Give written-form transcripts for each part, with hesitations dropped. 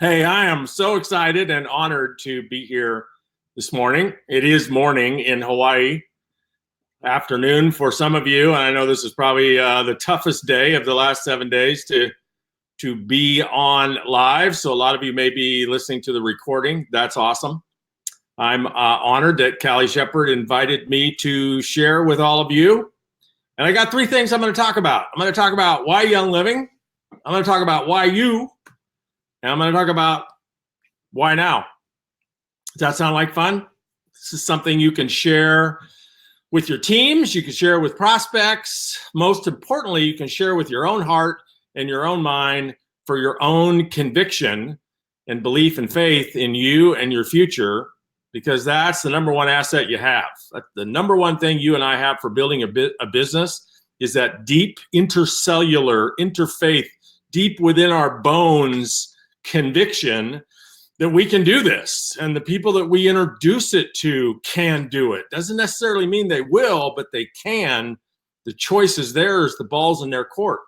Hey, I am so excited and honored to be here this morning. It is morning in Hawaii, afternoon for some of you, and I know this is probably the toughest day of the last 7 days to be on live. So a lot of you may be listening to the recording. That's awesome. I'm honored that Callie Shepard invited me to share with all of you. And I got three things I'm going to talk about. I'm going to talk about why Young Living. I'm going to talk about why you. And I'm going to talk about why now. Does that sound like fun? This is something you can share with your teams. You can share with prospects. Most importantly, you can share with your own heart and your own mind for your own conviction and belief and faith in you and your future, because that's the number one asset you have. The number one thing you and I have for building a business is that deep intercellular, interfaith, deep within our bones conviction that we can do this, and the people that we introduce it to can do it. Doesn't necessarily mean they will, but they can. The choice is theirs. The ball's in their court.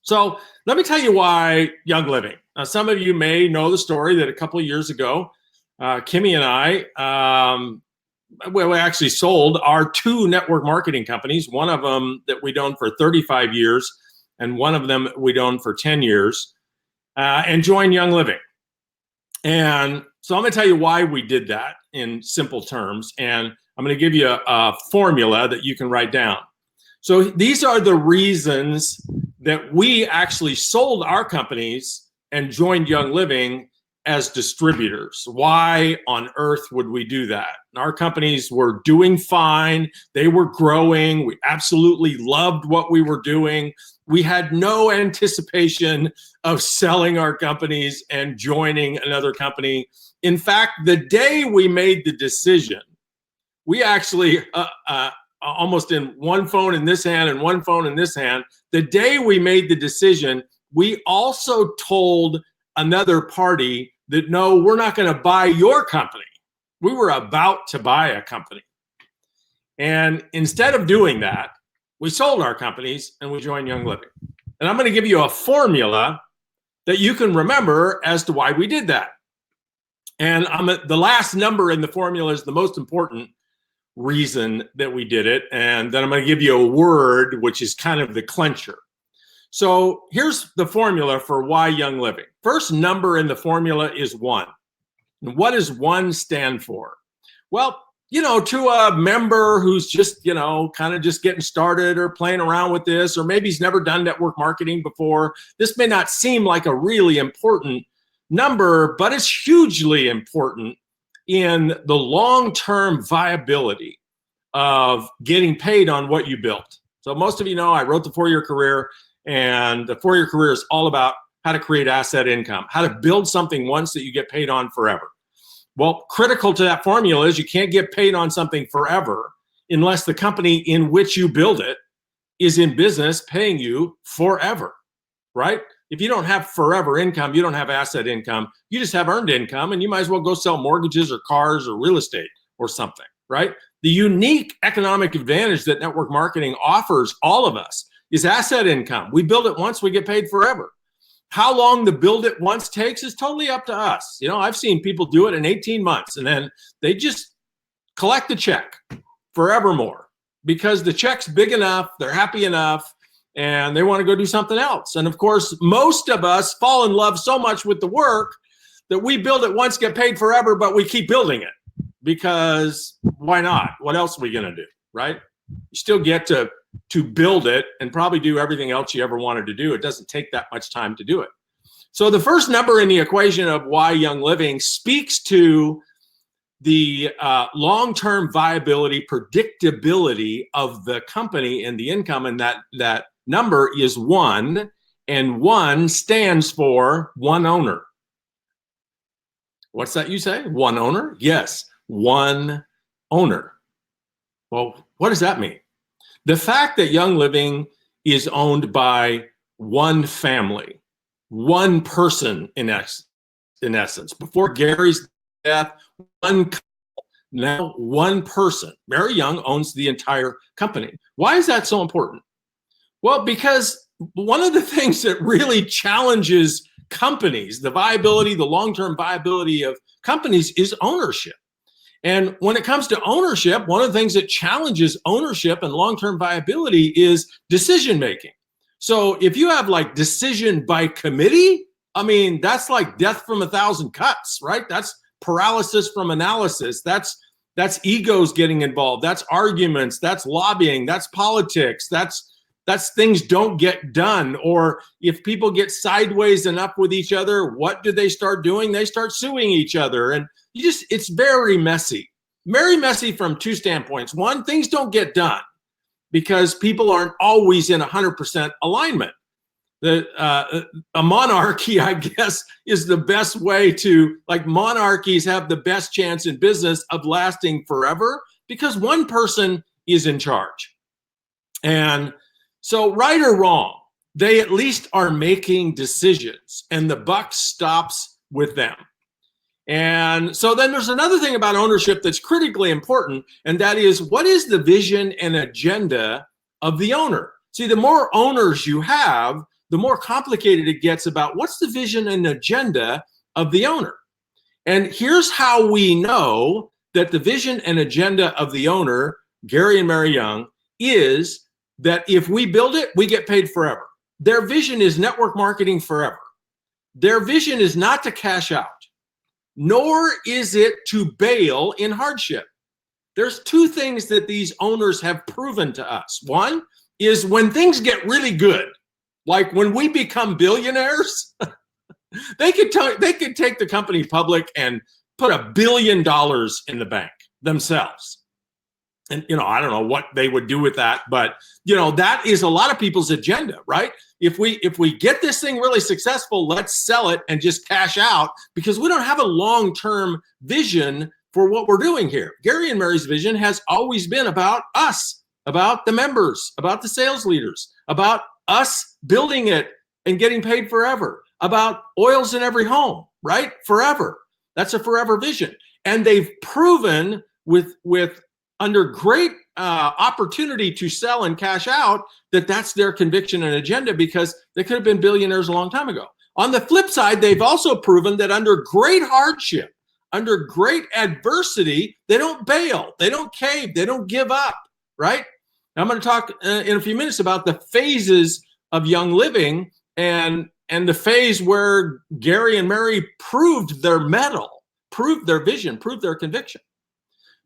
So let me tell you why Young Living. Some of you may know the story that a couple of years ago, Kimmy and I, we actually sold our two network marketing companies, one of them that we'd owned for 35 years and one of them we'd owned for 10 years. And join Young Living. And so I'm going to tell you why we did that in simple terms. And I'm going to give you a formula that you can write down. So these are the reasons that we actually sold our companies and joined Young Living as distributors. Why on earth would we do that? Our companies were doing fine. They were growing. We absolutely loved what we were doing. We had no anticipation of selling our companies and joining another company. In fact, the day we made the decision, we actually, almost in one phone in this hand and one phone in this hand, the day we made the decision, we also told another party that, no, we're not going to buy your company. We were about to buy a company. And instead of doing that, we sold our companies and we joined Young Living. And I'm going to give you a formula that you can remember as to why we did that. And the last number in the formula is the most important reason that we did it. And then I'm going to give you a word, which is kind of the clincher. So here's the formula for why Young Living. First number in the formula is 1. And what does 1 stand for? Well, to a member who's just, kind of just getting started or playing around with this, or maybe he's never done network marketing before, this may not seem like a really important number, but it's hugely important in the long-term viability of getting paid on what you built. So most of you know I wrote the 4-year career, and the 4-year career is all about how to create asset income, how to build something once that you get paid on forever. Well, critical to that formula is you can't get paid on something forever unless the company in which you build it is in business paying you forever, right? If you don't have forever income, you don't have asset income, you just have earned income, and you might as well go sell mortgages or cars or real estate or something, right? The unique economic advantage that network marketing offers all of us is asset income. We build it once, we get paid forever. How long the build it once takes is totally up to us. I've seen people do it in 18 months and then they just collect the check forevermore because the check's big enough, they're happy enough, and they want to go do something else. And of course, most of us fall in love so much with the work that we build it once, get paid forever, but we keep building it because why not? What else are we going to do, right? You still get to build it and probably do everything else you ever wanted to do. It doesn't take that much time to do it. So the first number in the equation of why Young Living speaks to the long-term viability, predictability of the company and the income, and that number is 1, and 1 stands for one owner. What's that you say? One owner? Yes, one owner. Well, what does that mean? The fact that Young Living is owned by one family, one person in essence. Before Gary's death, one couple, now one person. Mary Young owns the entire company. Why is that so important? Well, because one of the things that really challenges companies, the viability, the long-term viability of companies is ownership. And when it comes to ownership, one of the things that challenges ownership and long-term viability is decision-making. So if you have like decision by committee, I mean, that's like death from a thousand cuts, right? That's paralysis from analysis. That's egos getting involved. That's arguments. That's lobbying. That's politics. That's things don't get done. Or if people get sideways enough with each other, what do they start doing? They start suing each other. And it's very messy. Very messy from two standpoints. One, things don't get done because people aren't always in 100% alignment. A monarchy, I guess, is the best way to, like, monarchies have the best chance in business of lasting forever because one person is in charge. And so, right or wrong, they at least are making decisions and the buck stops with them. And so then there's another thing about ownership that's critically important, and that is, what is the vision and agenda of the owner? See, the more owners you have, the more complicated it gets about what's the vision and agenda of the owner. And here's how we know that the vision and agenda of the owner, Gary and Mary Young, is that if we build it, we get paid forever. Their vision is network marketing forever. Their vision is not to cash out, nor is it to bail in hardship. There's two things that these owners have proven to us. One is when things get really good, like when we become billionaires, they could take the company public and put $1 billion in the bank themselves. And, I don't know what they would do with that, but, that is a lot of people's agenda, right? If we get this thing really successful, let's sell it and just cash out because we don't have a long-term vision for what we're doing here. Gary and Mary's vision has always been about us, about the members, about the sales leaders, about us building it and getting paid forever, about oils in every home, right? Forever. That's a forever vision. And they've proven with under great opportunity to sell and cash out that that's their conviction and agenda because they could have been billionaires a long time ago. On the flip side, they've also proven that under great hardship, under great adversity, they don't bail, they don't cave, they don't give up, right? I'm going to talk in a few minutes about the phases of Young Living and the phase where Gary and Mary proved their mettle, proved their vision, proved their conviction.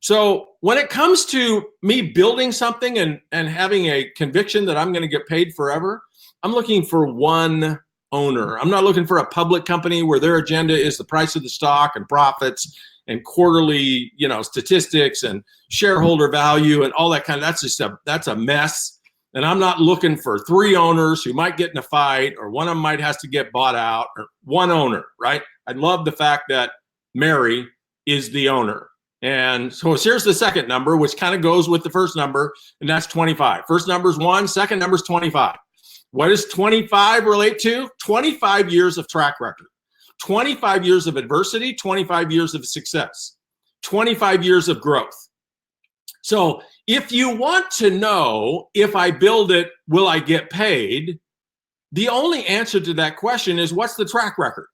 So when it comes to me building something and having a conviction that I'm going to get paid forever, I'm looking for one owner. I'm not looking for a public company where their agenda is the price of the stock and profits and quarterly, statistics and shareholder value and all that kind of, that's a mess. And I'm not looking for three owners who might get in a fight or one of them might has to get bought out, or one owner, right? I love the fact that Mary is the owner. And so here's the second number, which kind of goes with the first number, and that's 25. First number is 1, second number is 25. What does 25 relate to? 25 years of track record. 25 years of adversity, 25 years of success, 25 years of growth. So if you want to know if I build it, will I get paid? The only answer to that question is, what's the track record?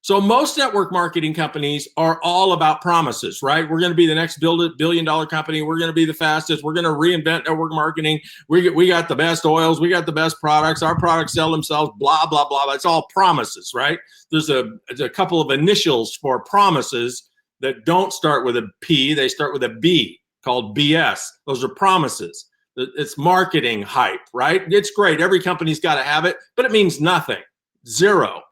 So most network marketing companies are all about promises, right? We're going to be the next billion-dollar company. We're going to be the fastest. We're going to reinvent network marketing. We got the best oils. We got the best products. Our products sell themselves, blah, blah, blah. It's all promises, right? There's a couple of initials for promises that don't start with a P. They start with a B, called BS. Those are promises. It's marketing hype, right? It's great. Every company's got to have it, but it means nothing. Zero.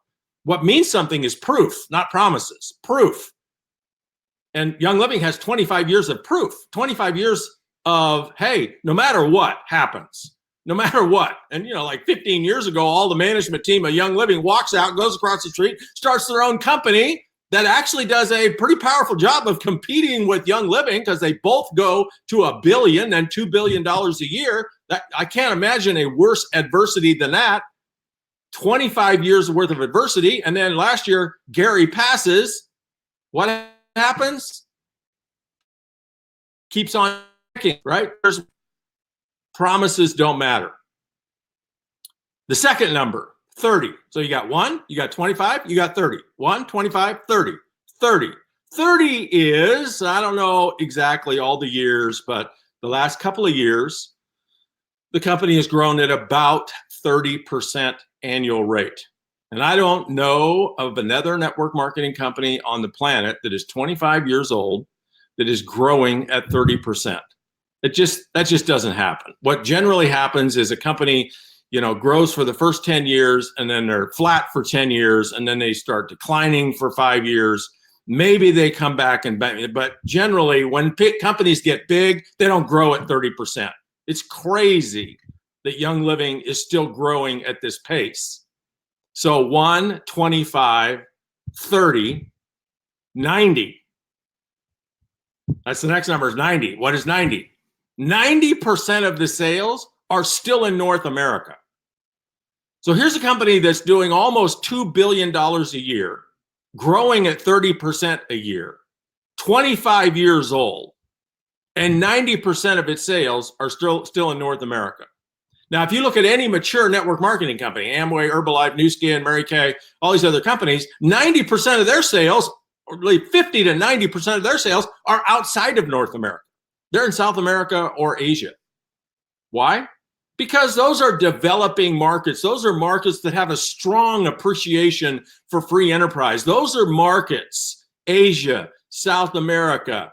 What means something is proof, not promises. Proof. And Young Living has 25 years of proof, 25 years of, hey, no matter what happens, no matter what. And, like 15 years ago, all the management team of Young Living walks out, goes across the street, starts their own company that actually does a pretty powerful job of competing with Young Living because they both go to $1 billion and $2 billion a year. I can't imagine a worse adversity than that. 25 years worth of adversity. And then last year, Gary passes. What happens? Keeps on making, right? Promises don't matter. The second number, 30. So you got 1, you got 25, you got 30. 1, 25, 30, 30. 30 is, I don't know exactly all the years, but the last couple of years, the company has grown at about 30% annual rate. And I don't know of another network marketing company on the planet that is 25 years old that is growing at 30%. That just doesn't happen. What generally happens is a company, grows for the first 10 years, and then they're flat for 10 years, and then they start declining for 5 years. Maybe they come back but generally when companies get big, they don't grow at 30%. It's crazy that Young Living is still growing at this pace. So 1, 25, 30, 90. That's the next number is 90. What is 90? 90% of the sales are still in North America. So here's a company that's doing almost $2 billion a year, growing at 30% a year, 25 years old, and 90% of its sales are still in North America. Now, if you look at any mature network marketing company, Amway, Herbalife, Nu Skin, Mary Kay, all these other companies, 90% of their sales, or really 50 to 90% of their sales are outside of North America. They're in South America or Asia. Why? Because those are developing markets. Those are markets that have a strong appreciation for free enterprise. Those are markets, Asia, South America,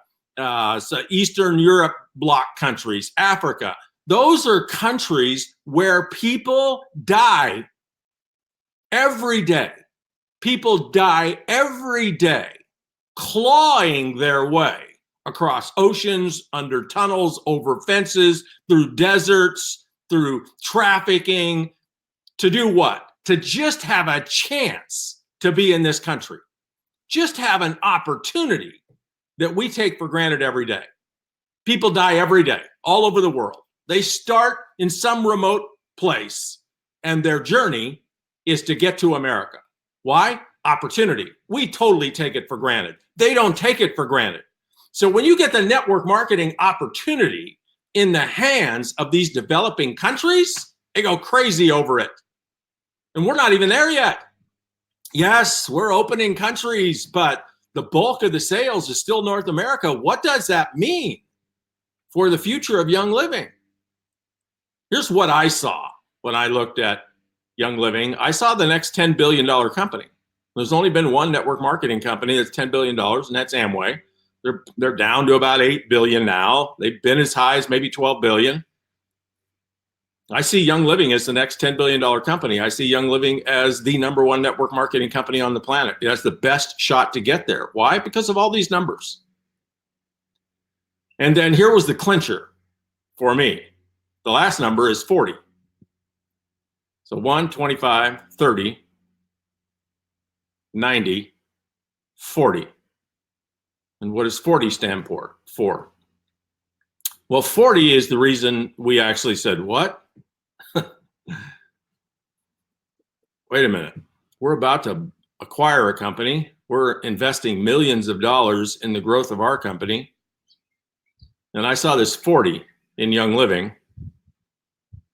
Eastern Europe bloc countries, Africa. Those are countries where people die every day. People die every day clawing their way across oceans, under tunnels, over fences, through deserts, through trafficking, to do what? To just have a chance to be in this country. Just have an opportunity that we take for granted every day. People die every day, all over the world. They start in some remote place, and their journey is to get to America. Why? Opportunity. We totally take it for granted. They don't take it for granted. So when you get the network marketing opportunity in the hands of these developing countries, they go crazy over it. And we're not even there yet. Yes, we're opening countries, but the bulk of the sales is still North America. What does that mean for the future of Young Living? Here's what I saw when I looked at Young Living. I saw the next $10 billion company. There's only been one network marketing company that's $10 billion, and that's Amway. They're down to about $8 billion now. They've been as high as maybe $12 billion. I see Young Living as the next $10 billion company. I see Young Living as the number one network marketing company on the planet. It has the best shot to get there. Why? Because of all these numbers. And then here was the clincher for me. The last number is 40. So 1, 25, 30, 90, 40. And what does 40 stand for? Well, 40 is the reason we actually said, what? Wait a minute. We're about to acquire a company. We're investing millions of dollars in the growth of our company. And I saw this 40 in Young Living.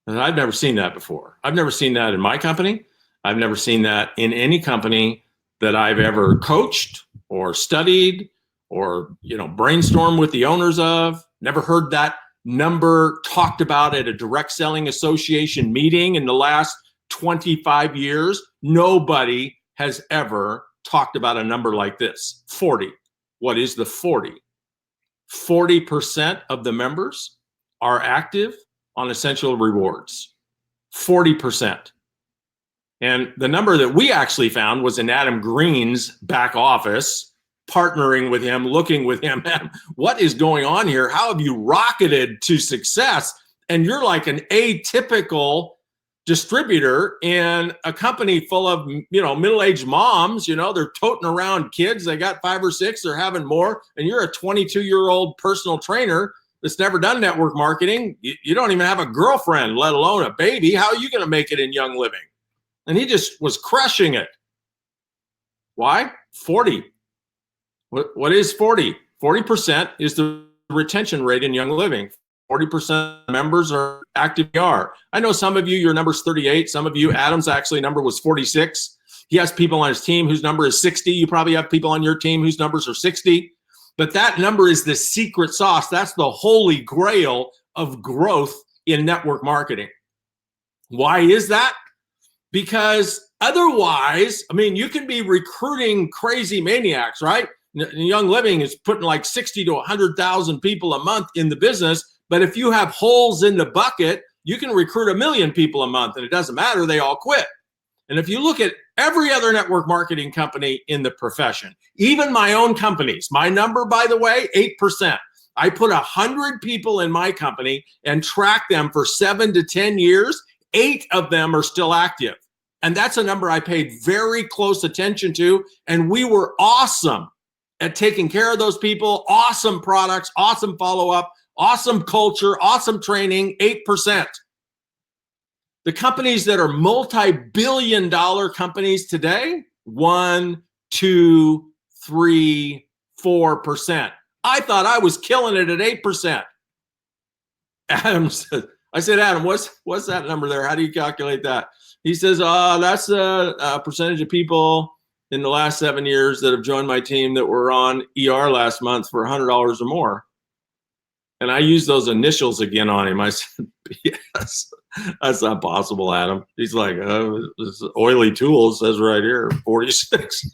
And I've never seen that before. I've never seen that in my company. I've never seen that in any company that I've ever coached or studied or brainstormed with the owners of. Never heard that number talked about at a direct selling association meeting in the last 25 years. Nobody has ever talked about a number like this. 40. What is the 40? 40% of the members are active on essential rewards. 40%. And the number that we actually found was in Adam Green's back office, partnering with him, looking with him. What is going on here? How have you rocketed to success? And you're like an atypical distributor in a company full of, middle-aged moms. They're toting around kids. They got 5 or 6. They're having more. And you're a 22-year-old personal trainer that's never done network marketing. You don't even have a girlfriend, let alone a baby. How are you going to make it in Young Living? And he just was crushing it. Why? 40. What is 40? 40% is the retention rate in Young Living. 40% of members are active ER. I know some of you, your number's 38. Some of you, Adam's actually number was 46. He has people on his team whose number is 60. You probably have people on your team whose numbers are 60. But that number is the secret sauce. That's the holy grail of growth in network marketing. Why is that? Because otherwise, I mean, you can be recruiting crazy maniacs, right? Young Living is putting like 60 to 100,000 people a month in the business. But if you have holes in the bucket, you can recruit 1 million people a month, and it doesn't matter. They all quit. And if you look at every other network marketing company in the profession, even my own companies, my number, by the way, 8%. I put 100 people in my company and track them for 7 to 10 years. 8 of them are still active. And that's a number I paid very close attention to. And we were awesome at taking care of those people, awesome products, awesome follow-up, awesome culture, awesome training, 8%. The companies that are multi-billion-dollar companies today, 1, 2, 3, 4%. I thought I was killing it at 8%. Adam said, I said, Adam, what's that number there? How do you calculate that? He says, that's a percentage of people in the last 7 years that have joined my team that were on ER last month for $100 or more. And I used those initials again on him. I said, yes, that's not possible, Adam. He's like, this oily tool says right here, 46.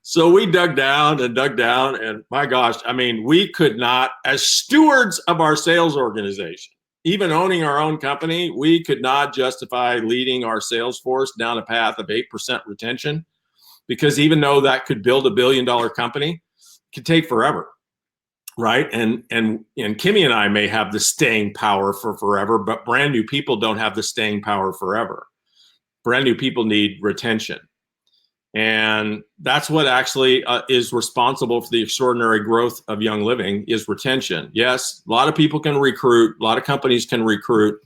So we dug down, and my gosh, I mean, we could not, as stewards of our sales organization, even owning our own company, we could not justify leading our sales force down a path of 8% retention, because even though that could build $1 billion company, it could take forever. Right. And Kimmy and I may have the staying power for forever, but brand new people don't have the staying power forever. Brand new people need retention. And that's what actually is responsible for the extraordinary growth of Young Living is retention. Yes, a lot of people can recruit, a lot of companies can recruit,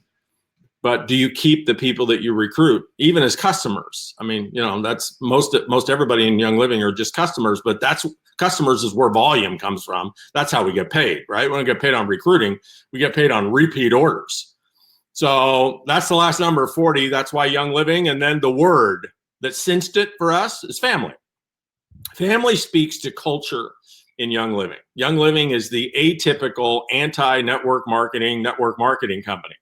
but do you keep the people that you recruit, even as customers? I mean, you know, that's most everybody in Young Living are just customers, but that's customers is where volume comes from. That's how we get paid, right? We don't get paid on recruiting. We get paid on repeat orders. So that's the last number, 40. That's why Young Living. And then the word that cinched it for us is family. Family speaks to culture in Young Living. Young Living is the atypical anti-network marketing company.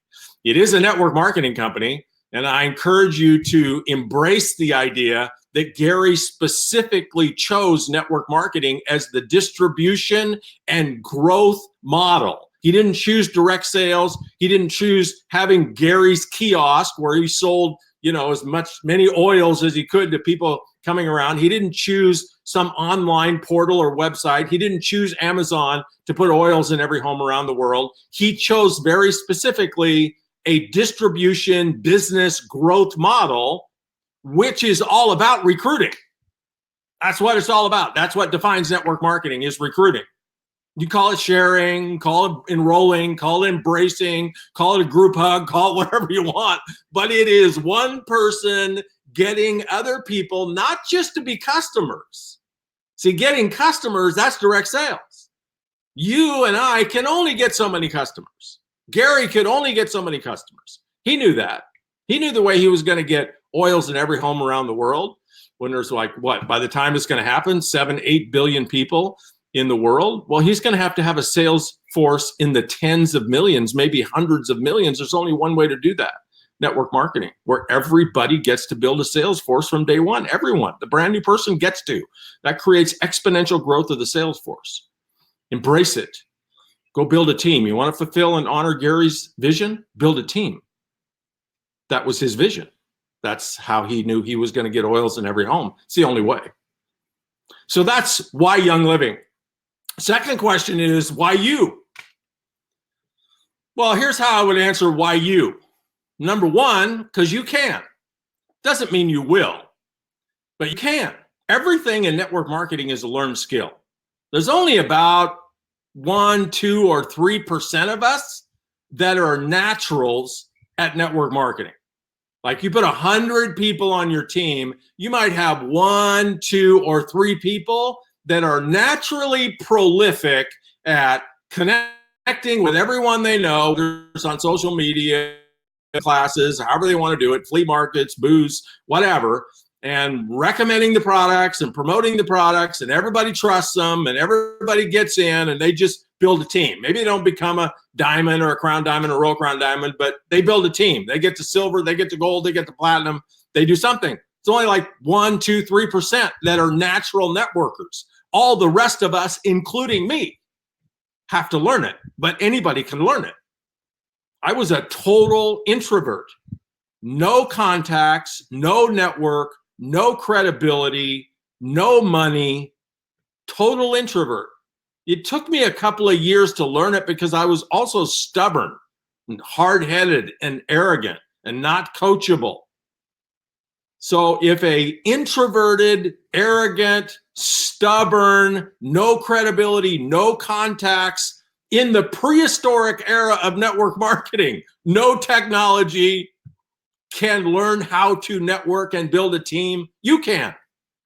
It is a network marketing company, and I encourage you to embrace the idea that Gary specifically chose network marketing as the distribution and growth model. He didn't choose direct sales. He didn't choose having Gary's kiosk where he sold, you know, many oils as he could to people coming around. He didn't choose some online portal or website. He didn't choose Amazon to put oils in every home around the world. He chose very specifically a distribution business growth model, which is all about recruiting. That's what it's all about. That's what defines network marketing is recruiting. You call it sharing, call it enrolling, call it embracing, call it a group hug, call it whatever you want. But it is one person getting other people, not just to be customers. See, getting customers, that's direct sales. You and I can only get so many customers. Gary could only get so many customers. He knew that. He knew the way he was going to get oils in every home around the world when there's like, what, by the time it's going to happen, 7-8 billion people in the world. Well, he's going to have a sales force in the tens of millions, maybe hundreds of millions. There's only one way to do that. Network marketing, where everybody gets to build a sales force from day one. Everyone, the brand new person gets to. That creates exponential growth of the sales force. Embrace it. Go build a team. You want to fulfill and honor Gary's vision? Build a team. That was his vision. That's how he knew he was going to get oils in every home. It's the only way. So that's why Young Living. Second question is, why you? Well, here's how I would answer why you. Number one, because you can. Doesn't mean you will, but you can. Everything in network marketing is a learned skill. There's only about 1, 2, or 3% of us that are naturals at network marketing. Like you put 100 people on your team, you might have 1, 2, or 3 people that are naturally prolific at connecting connecting with everyone they know, whether it's on social media, classes, however they want to do it, flea markets, booths, whatever, and recommending the products and promoting the products, and everybody trusts them and everybody gets in and they just build a team. Maybe they don't become a diamond or a crown diamond or royal crown diamond, but they build a team. They get to silver, they get to gold, they get to platinum, they do something. It's only like 1, 2, 3% that are natural networkers. All the rest of us, including me, have to learn it, but anybody can learn it. I was a total introvert. No contacts, no network, no credibility, no money, total introvert. It took me a couple of years to learn it because I was also stubborn and hard-headed and arrogant and not coachable. So if a introverted, arrogant, stubborn, no credibility, no contacts, in the prehistoric era of network marketing, no technology, can learn how to network and build a team, you can.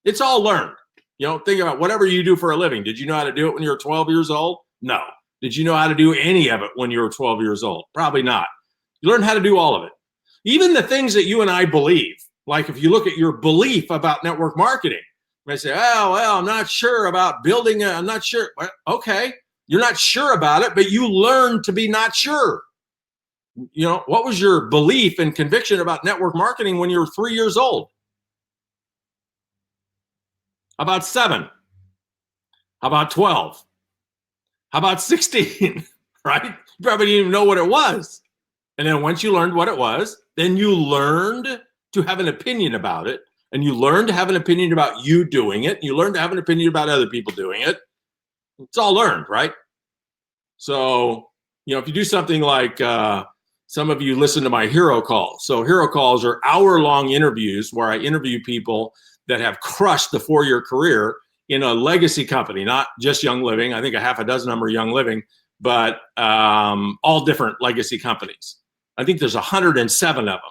It's all learned. You know, think about whatever you do for a living. Did you know how to do it when you were 12 years old? No. Did you know how to do any of it when you were 12 years old? Probably not. You learn how to do all of it. Even the things that you and I believe, like if you look at your belief about network marketing, you may say, oh, well, I'm not sure about building I'm not sure. Well, okay. You're not sure about it, but you learn to be not sure. You know, what was your belief and conviction about network marketing when you were 3 years old? How about 7? How about 12? How about 16? Right? You probably didn't even know what it was. And then once you learned what it was, then you learned to have an opinion about it. And you learned to have an opinion about you doing it. You learned to have an opinion about other people doing it. It's all learned, right? So, you know, if you do something like some of you listen to my hero calls. So hero calls are hour-long interviews where I interview people that have crushed the 4-year career in a legacy company, not just Young Living. I think a half a dozen of them are Young Living, but all different legacy companies. I think there's 107 of them.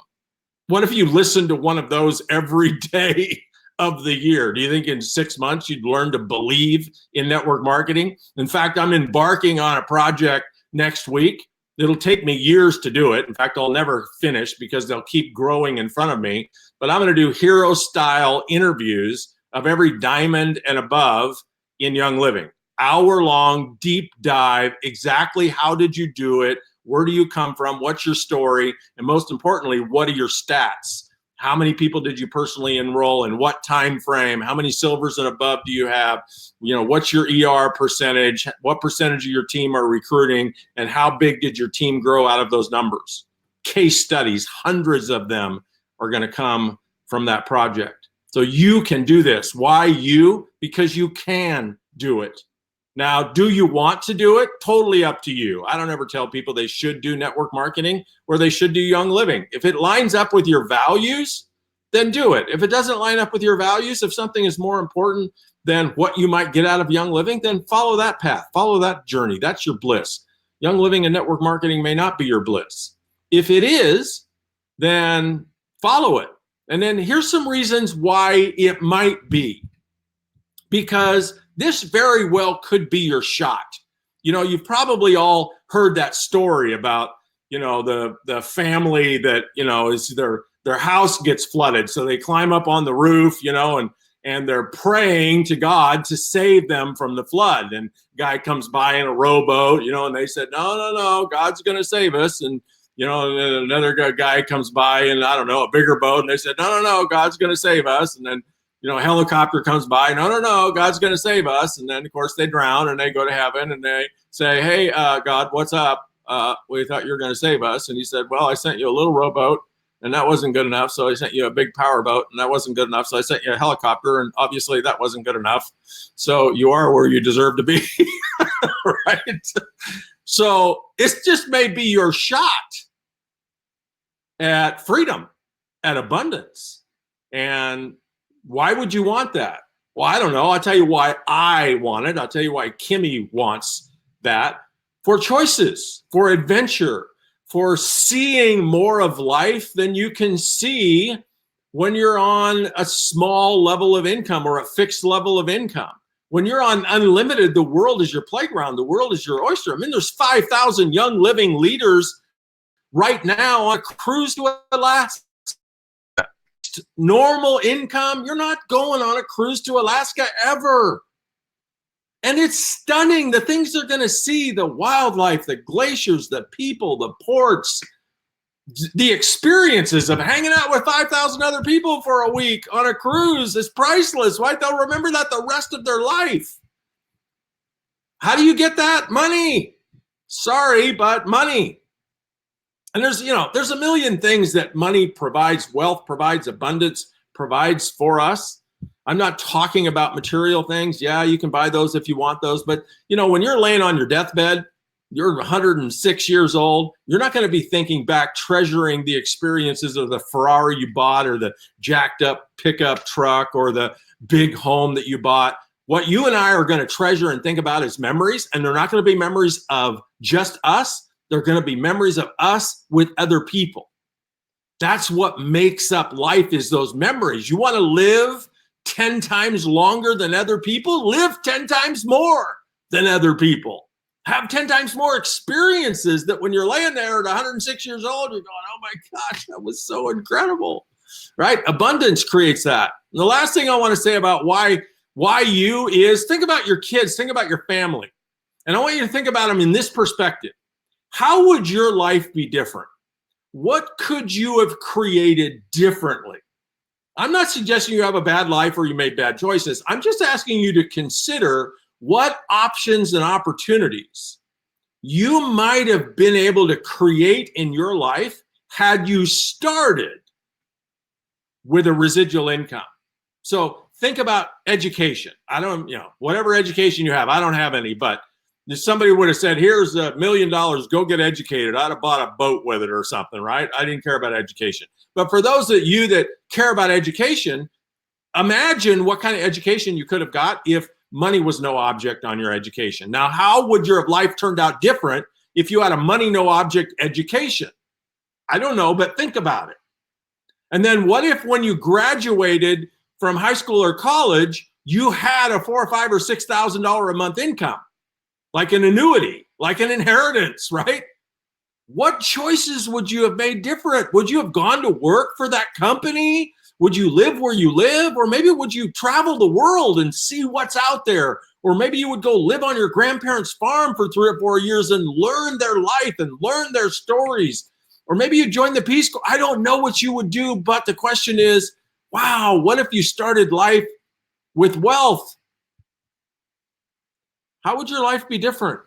What if you listen to one of those every day of the year? Do you think in 6 months you'd learn to believe in network marketing? In fact, I'm embarking on a project next week. It'll take me years to do it. In fact, I'll never finish because they'll keep growing in front of me. But I'm going to do hero-style interviews of every diamond and above in Young Living. Hour-long, deep dive, exactly how did you do it? Where do you come from? What's your story? And most importantly, what are your stats? How many people did you personally enroll in what time frame? How many silvers and above do you have? You know, what's your ER percentage? What percentage of your team are recruiting? And how big did your team grow out of those numbers? Case studies, hundreds of them are going to come from that project. So you can do this. Why you? Because you can do it. Now, do you want to do it? Totally up to you. I don't ever tell people they should do network marketing or they should do Young Living. If it lines up with your values, then do it. If it doesn't line up with your values, if something is more important than what you might get out of Young Living, then follow that path, follow that journey. That's your bliss. Young Living and network marketing may not be your bliss. If it is, then follow it. And then here's some reasons why it might be. Because this very well could be your shot. You know, you've probably all heard that story about, you know, the family that, you know, is their house gets flooded. So they climb up on the roof, you know, and they're praying to God to save them from the flood. And guy comes by in a rowboat, you know, and they said, no, God's going to save us. And, you know, and then another guy comes by in, I don't know, a bigger boat. And they said, no, God's going to save us. And then, you know, a helicopter comes by, no, God's going to save us. And then, of course, they drown and they go to heaven and they say, hey, God, what's up? We thought you were going to save us. And he said, well, I sent you a little rowboat and that wasn't good enough. So I sent you a big power boat and that wasn't good enough. So I sent you a helicopter and obviously that wasn't good enough. So you are where you deserve to be, right? So it just may be your shot at freedom, at abundance. And why would you want that? Well, I don't know. I'll tell you why I want it. I'll tell you why Kimmy wants that. For choices, for adventure, for seeing more of life than you can see when you're on a small level of income or a fixed level of income. When you're on unlimited, the world is your playground. The world is your oyster. I mean, there's 5,000 young living leaders right now on a cruise to Alaska. Normal income, you're not going on a cruise to Alaska ever. And it's stunning, the things they're going to see, the wildlife, the glaciers, the people, the ports, the experiences of hanging out with 5,000 other people for a week on a cruise is priceless, right? They'll remember that the rest of their life. How do you get that? Money. Sorry, but money. And there's a million things that money provides, wealth provides, abundance provides for us. I'm not talking about material things. Yeah, you can buy those if you want those. But, when you're laying on your deathbed, you're 106 years old, you're not going to be thinking back, treasuring the experiences of the Ferrari you bought or the jacked up pickup truck or the big home that you bought. What you and I are going to treasure and think about is memories, and they're not going to be memories of just us. They're going to be memories of us with other people. That's what makes up life, is those memories. You want to live 10 times longer than other people? Live 10 times more than other people. Have 10 times more experiences that when you're laying there at 106 years old, you're going, oh my gosh, that was so incredible, right? Abundance creates that. And the last thing I want to say about why you is, think about your kids, think about your family. And I want you to think about them in this perspective. How would your life be different? What could you have created differently? I'm not suggesting you have a bad life or you made bad choices. I'm just asking you to consider what options and opportunities you might have been able to create in your life had you started with a residual income. So think about education. Whatever education you have, I don't have any, but if somebody would have said, here's $1 million, go get educated, I'd have bought a boat with it or something, right? I didn't care about education. But for those of you that care about education, imagine what kind of education you could have got if money was no object on your education. Now, how would your life turned out different if you had a money no object education? I don't know, but think about it. And then what if when you graduated from high school or college, you had a $4,000 or $5,000 or $6,000 a month income? Like an annuity, like an inheritance, right? What choices would you have made different? Would you have gone to work for that company? Would you live where you live? Or maybe would you travel the world and see what's out there? Or maybe you would go live on your grandparents' farm for 3 or 4 years and learn their life and learn their stories. Or maybe you join the Peace Corps. I don't know what you would do, but the question is, wow, what if you started life with wealth? How would your life be different?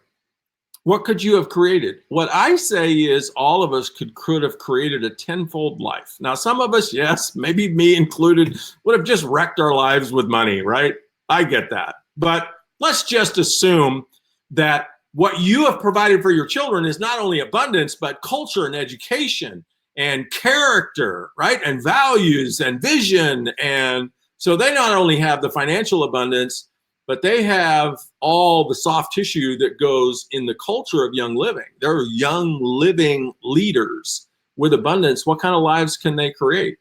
What could you have created? What I say is all of us could have created a tenfold life. Now, some of us, yes, maybe me included, would have just wrecked our lives with money, right? I get that. But let's just assume that what you have provided for your children is not only abundance, but culture and education and character, right? And values and vision. And so they not only have the financial abundance, but they have all the soft tissue that goes in the culture of young living. They're young living leaders with abundance. What kind of lives can they create?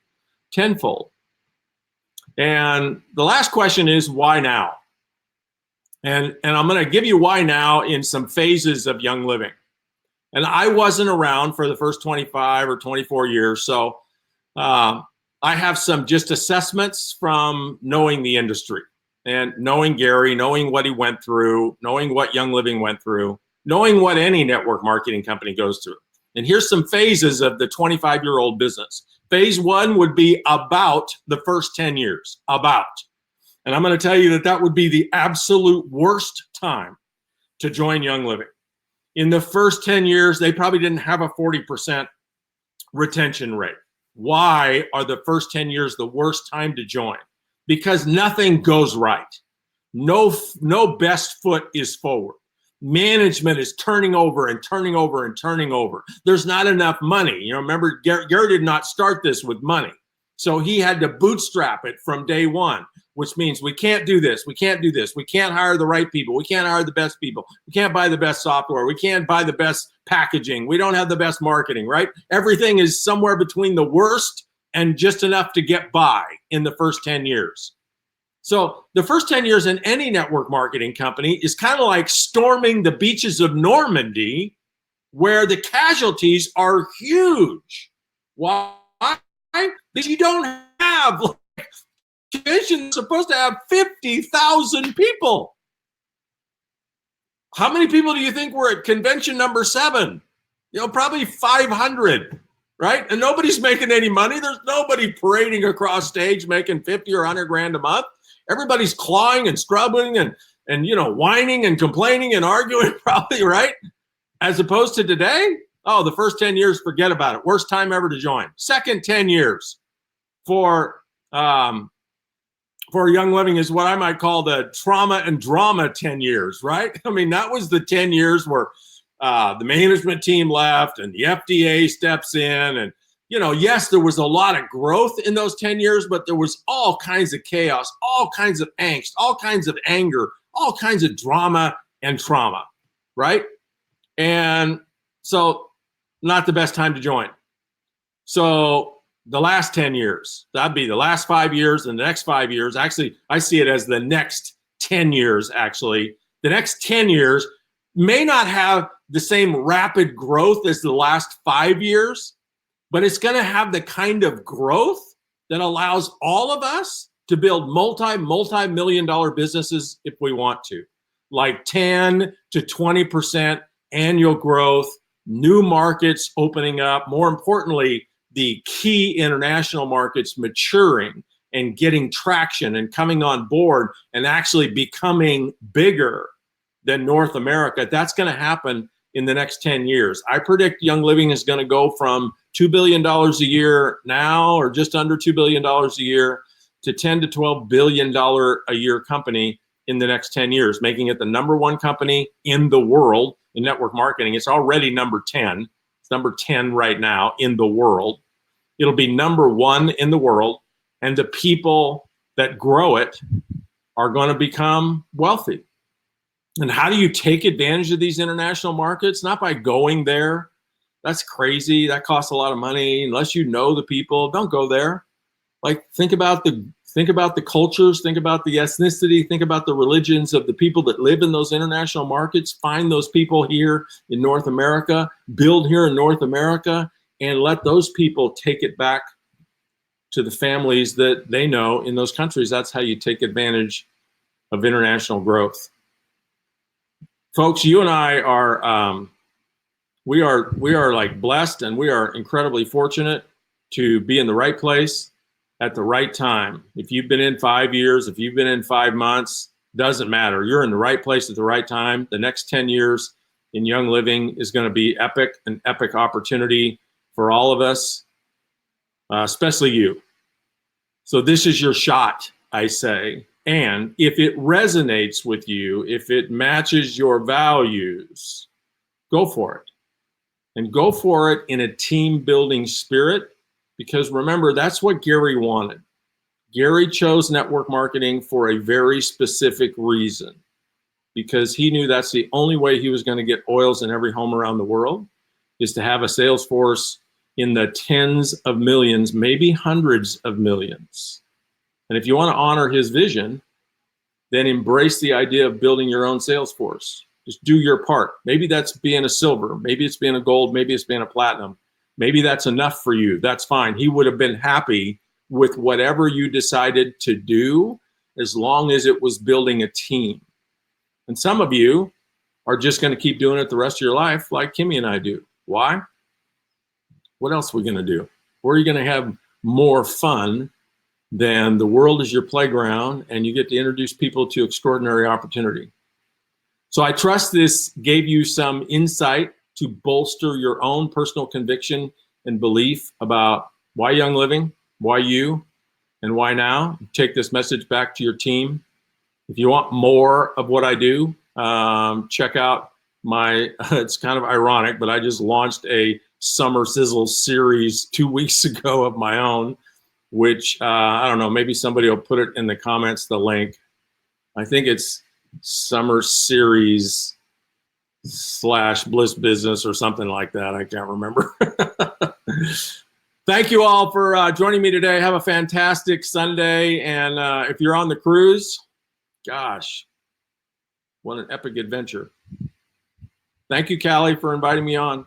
Tenfold. And the last question is, why now? And I'm going to give you why now in some phases of young living. And I wasn't around for the first 25 or 24 years. So I have some just assessments from knowing the industry. And knowing Gary, knowing what he went through, knowing what Young Living went through, knowing what any network marketing company goes through. And here's some phases of the 25-year-old business. Phase 1 would be about the first 10 years, about. And I'm going to tell you that would be the absolute worst time to join Young Living. In the first 10 years, they probably didn't have a 40% retention rate. Why are the first 10 years the worst time to join? Because nothing goes right. No best foot is forward. Management is turning over and turning over and turning over. There's not enough money. Remember, Gary did not start this with money. So he had to bootstrap it from day one, which means we can't do this. We can't do this. We can't hire the right people. We can't hire the best people. We can't buy the best software. We can't buy the best packaging. We don't have the best marketing, right? Everything is somewhere between the worst and just enough to get by in the first 10 years. So the first 10 years in any network marketing company is kind of like storming the beaches of Normandy, where the casualties are huge. Why? Because you don't have, like, convention supposed to have 50,000 people. How many people do you think were at convention number 7? Probably 500, right? And nobody's making any money. There's nobody parading across stage making 50 or 100 grand a month. Everybody's clawing and scrubbing and whining and complaining and arguing, probably, right? As opposed to today, the first 10 years, forget about it. Worst time ever to join. Second 10 years for Young Living is what I might call the trauma and drama 10 years, right? I mean, that was the 10 years where the management team left and the FDA steps in. And, yes, there was a lot of growth in those 10 years, but there was all kinds of chaos, all kinds of angst, all kinds of anger, all kinds of drama and trauma, right? And so not the best time to join. So the last 10 years, that'd be the last 5 years and the next 5 years. Actually, I see it as the next 10 years, actually. The next 10 years may not have the same rapid growth as the last 5 years, but it's going to have the kind of growth that allows all of us to build multi-million dollar businesses if we want to, like 10 to 20% annual growth, new markets opening up, more importantly, the key international markets maturing and getting traction and coming on board and actually becoming bigger than North America. That's going to happen in the next 10 years. I predict Young Living is going to go from $2 billion a year now, or just under $2 billion a year, to $10 to $12 billion a year company in the next 10 years, making it the number 1 company in the world in network marketing. It's already number 10. It's number 10 right now in the world. It'll be number 1 in the world, and the people that grow it are going to become wealthy. And how do you take advantage of these international markets? Not by going there. That's crazy. That costs a lot of money. Unless you know the people, don't go there. Like, think about the cultures, think about the ethnicity, think about the religions of the people that live in those international markets. Find those people here in North America, build here in North America, and let those people take it back to the families that they know in those countries. That's how you take advantage of international growth. Folks, you and I are, we are like blessed, and we are incredibly fortunate to be in the right place at the right time. If you've been in 5 years, if you've been in 5 months, doesn't matter. You're in the right place at the right time. The next 10 years in Young Living is going to be epic, an epic opportunity for all of us, especially you. So this is your shot, I say. And if it resonates with you, if it matches your values, go for it. And go for it in a team building spirit, because remember, that's what Gary wanted. Gary chose network marketing for a very specific reason, because he knew that's the only way he was going to get oils in every home around the world, is to have a sales force in the tens of millions, maybe hundreds of millions. And if you want to honor his vision, then embrace the idea of building your own sales force. Just do your part. Maybe that's being a silver. Maybe it's being a gold. Maybe it's being a platinum. Maybe that's enough for you. That's fine. He would have been happy with whatever you decided to do, as long as it was building a team. And some of you are just going to keep doing it the rest of your life, like Kimmy and I do. Why? What else are we going to do? Where are you going to have more fun than the world is your playground, and you get to introduce people to extraordinary opportunity? So I trust this gave you some insight to bolster your own personal conviction and belief about why Young Living, why you, and why now. Take this message back to your team. If you want more of what I do, check out my, it's kind of ironic, but I just launched a Summer Sizzle series 2 weeks ago of my own, which I don't know, maybe somebody will put it in the comments, the link. I think it's Summer Series / Bliss Business or something like that. I can't remember. Thank you all for joining me today. Have a fantastic Sunday. And if you're on the cruise, gosh, what an epic adventure. Thank you, Callie, for inviting me on.